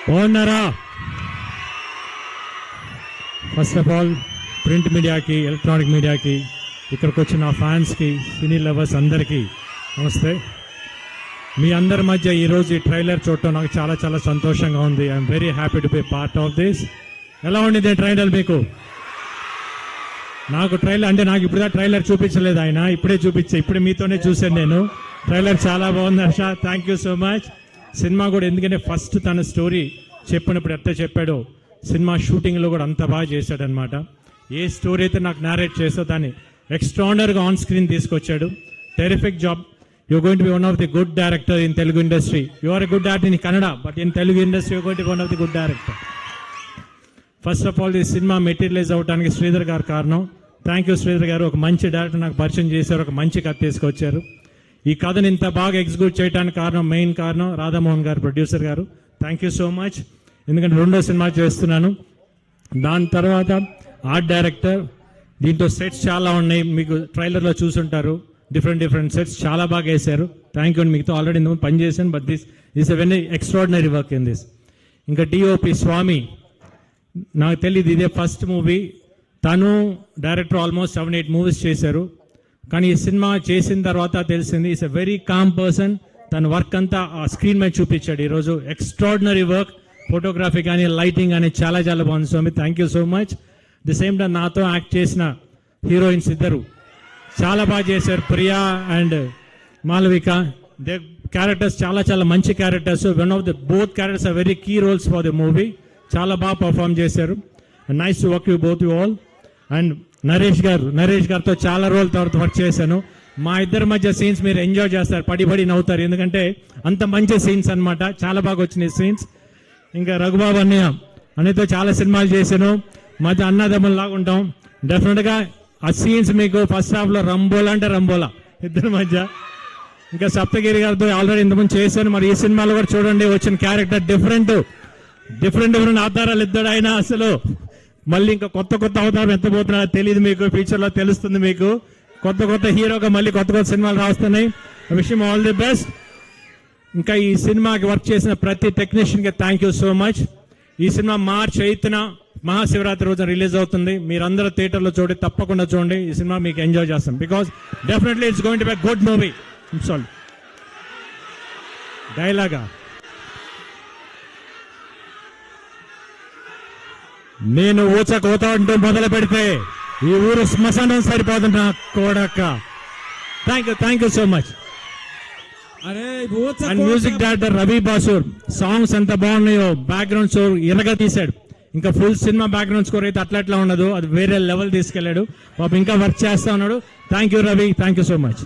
బాగున్నారా? First of all print మీడియాకి, electronic మీడియాకి, ఇక్కడికి వచ్చిన ఫ్యాన్స్కి, సినీ లవర్స్ అందరికీ నమస్తే. మీ అందరి మధ్య ఈరోజు ఈ ట్రైలర్ చూడటం నాకు చాలా చాలా సంతోషంగా ఉంది. I'm very happy to be part of this. ఎలా ఉండింది ట్రైలర్ మీకు? నాకు ట్రైలర్ అంటే నాకు ఇప్పుడు ట్రైలర్ చూపించలేదు ఆయన, ఇప్పుడే ఇప్పుడే మీతోనే చూశాను నేను. ట్రైలర్ చాలా బాగుంది Harsha, thank you so much. Cinema కూడా ఎందుకంటే ఫస్ట్ తన స్టోరీ చెప్పినప్పుడు ఎట్లా చెప్పాడో సినిమా షూటింగ్లో కూడా అంత బాగా చేశాడనమాట. ఏ స్టోరీ అయితే నాకు నేరేట్ చేస్తో దాన్ని ఎక్స్ట్రాడనరీగా ఆన్ స్క్రీన్ తీసుకొచ్చాడు. Terrific job. You going to be one of the good director in Telugu industry. You are a good actor in Kannada, but in Telugu industry you going to be one of the good director. First of all ఈ cinema materialise అవ్వడానికి శ్రీధర్ గారు కారణం. Thank you Sridhar గారు. ఒక మంచి director నాకు పరిచయం చేశారు, ఒక మంచి కథ తీసుకొచ్చారు. ఈ కథను ఇంత బాగా ఎగ్జిక్యూట్ చేయడానికి కారణం, మెయిన్ కారణం రాధామోహన్ గారు, ప్రొడ్యూసర్ గారు. Thank you so much. ఎందుకంటే రెండో సినిమా చేస్తున్నాను. దాని తర్వాత ఆర్ట్ డైరెక్టర్. దీంట్లో సెట్స్ చాలా ఉన్నాయి, మీకు ట్రైలర్లో చూసుంటారు. డిఫరెంట్ సెట్స్ చాలా బాగా వేశారు. థ్యాంక్ యూ అండి. మీతో ఆల్రెడీ ఇంతకుముందు పనిచేశాను, but this is a very extraordinary work in this. ఇంకా డిఓపి స్వామి, నాకు తెలియదు ఇదే ఫస్ట్ మూవీ. తను డైరెక్టర్ ఆల్మోస్ట్ 7-8 మూవీస్ చేశారు. కానీ ఈ సినిమా చేసిన తర్వాత తెలిసింది is a very calm person. తన వర్క్ అంతా ఆ స్క్రీన్ మీద చూపించాడు ఈరోజు. Extraordinary work. ఫోటోగ్రఫీ కానీ, లైటింగ్ కానీ చాలా చాలా బాగుంది Swami. Thank you so much. The same time నాతో యాక్ట్ చేసిన హీరోయిన్స్ ఇద్దరు చాలా బాగా చేశారు, Priya and Malavika. They characters చాలా చాలా మంచి characters. One of the both characters are very key roles for the movie. చాలా బాగా పర్ఫామ్ చేశారు. Nice to work you both you all. And Naresh గారితో చాలా రోజుల తర్వాత వర్క్ చేశాను. మా ఇద్దరి మధ్య సీన్స్ మీరు ఎంజాయ్ చేస్తారు, పడి నవ్వుతారు, ఎందుకంటే అంత మంచి సీన్స్ అనమాట. చాలా బాగా వచ్చినాయి సీన్స్. ఇంకా రఘుబాబు అన్నయ్యతో చాలా సినిమాలు చేశాను. మధ్య అన్నదమ్ముల్లాగా ఉంటాం. డెఫినెట్గా ఆ సీన్స్ మీకు ఫస్ట్ హాఫ్లో రంబోలా ఇద్దరి మధ్య. ఇంకా సప్తగిరి గారితో ఆల్రెడీ ఇంతకుముందు చేశాను. మరి ఈ సినిమాలో కూడా చూడండి, వచ్చిన క్యారెక్టర్ డిఫరెంట్ అవతారాలు ఇద్దరు ఆయన. అసలు మళ్ళీ ఇంకా కొత్త అవతారం ఎత్తబోతున్నారో తెలియదు మీకు, ఫ్యూచర్లో తెలుస్తుంది మీకు. కొత్త హీరోగా మళ్ళీ కొత్త సినిమాలు రాస్తున్నాయి. Wish him all the best. ఇంకా ఈ సినిమాకి వర్క్ చేసిన ప్రతి టెక్నీషియన్కి థ్యాంక్ యూ సో మచ్. ఈ సినిమా March 8న మహాశివరాత్రి రోజున రిలీజ్ అవుతుంది. మీరందరూ థియేటర్లో చూడండి, తప్పకుండా చూడండి. ఈ సినిమా మీకు ఎంజాయ్ చేస్తాం, because definitely it's going to be good movie. Sorry డైలాగా, నేను ఊచకోత అంటూ మొదలు పెడితే ఈ ఊరు శ్మశానం సరిపోతుంది నా కోడక్క. Thank you so much. And music director Ravi Basrur. Songs ఎంత బాగున్నాయో, బ్యాక్గ్రౌండ్ స్కోర్ ఇరగా తీశాడు. ఇంకా ఫుల్ సినిమా బ్యాక్గ్రౌండ్ స్కోర్ అయితే అట్లా ఉండదు, అది వేరే లెవెల్ తీసుకెళ్లాడు. పాపం ఇంకా వర్క్ చేస్తా ఉన్నాడు. Thank you Ravi, thank you so much.